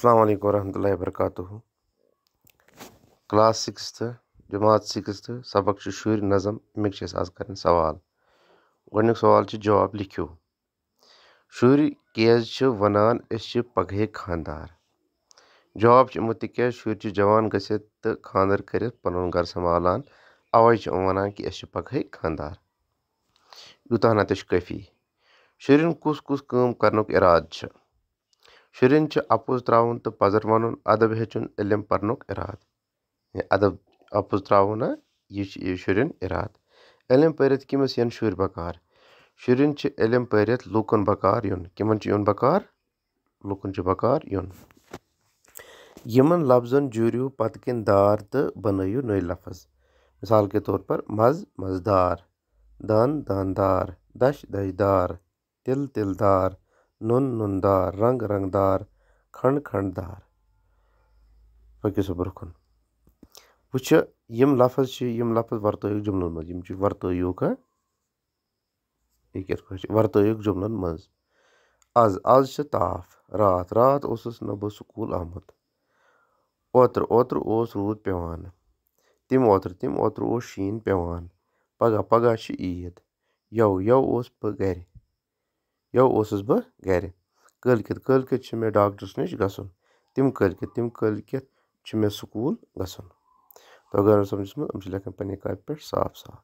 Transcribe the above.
अस्सलाम वालेकुम रहमतुल्लाहि वबरकातुहू। क्लास 6th जमात 6th सबक शुर नज़म अमिक आज कर सवाल। गोडनिक सवाल जवाब लिखो। शुर केज वनान पगहे खानदार। जवाब अमो तिक शुर जवान गसित तो खानदर कर पनुन घर संभालान अवै वनान कि पगहे खानदार। यूता ना काफ़ी। शुरन कुस कुस काम करनुक इराद। शुरन अपुज त्रावन तो पजर वन अदब हेचुन इलम पर्नुक इराद। अदब अपुज त्रावन यह शुरन इराद। इलम परित किमस यन शुर बकार। शुरन इलम परित लूकन बकार युन। किमन युन बकार लूकन बकार युन। यमन लफ्जन जुरियो पत किन दार तो बनइयो नई लफ्ज। मिसाल के तौर पर मज मजदार, दान दानदार, दश दशदार, तिल तिलदार, नुन नुनदार, रंग रंगदार, खंड खंडदार। पकियो सो ब्रोखुन। वुच यम लफ्ज वर्तोयुक जुमलन मज यम वर्तोयुक जुमलन मज। आज ताफ, रात रात ओसुस न बह स्कूल आमुत। ओत्र ओस रूद पेवान। तिम ओत्र ओस शीन पेवान। पगह ईद। यव ओस बह घर। कलकित मे डॉक्टरस निश गसन। तिम कलकित मे स्कूल गसन। तो अगर समझ में लिखन पे कापी पे साफ साफ।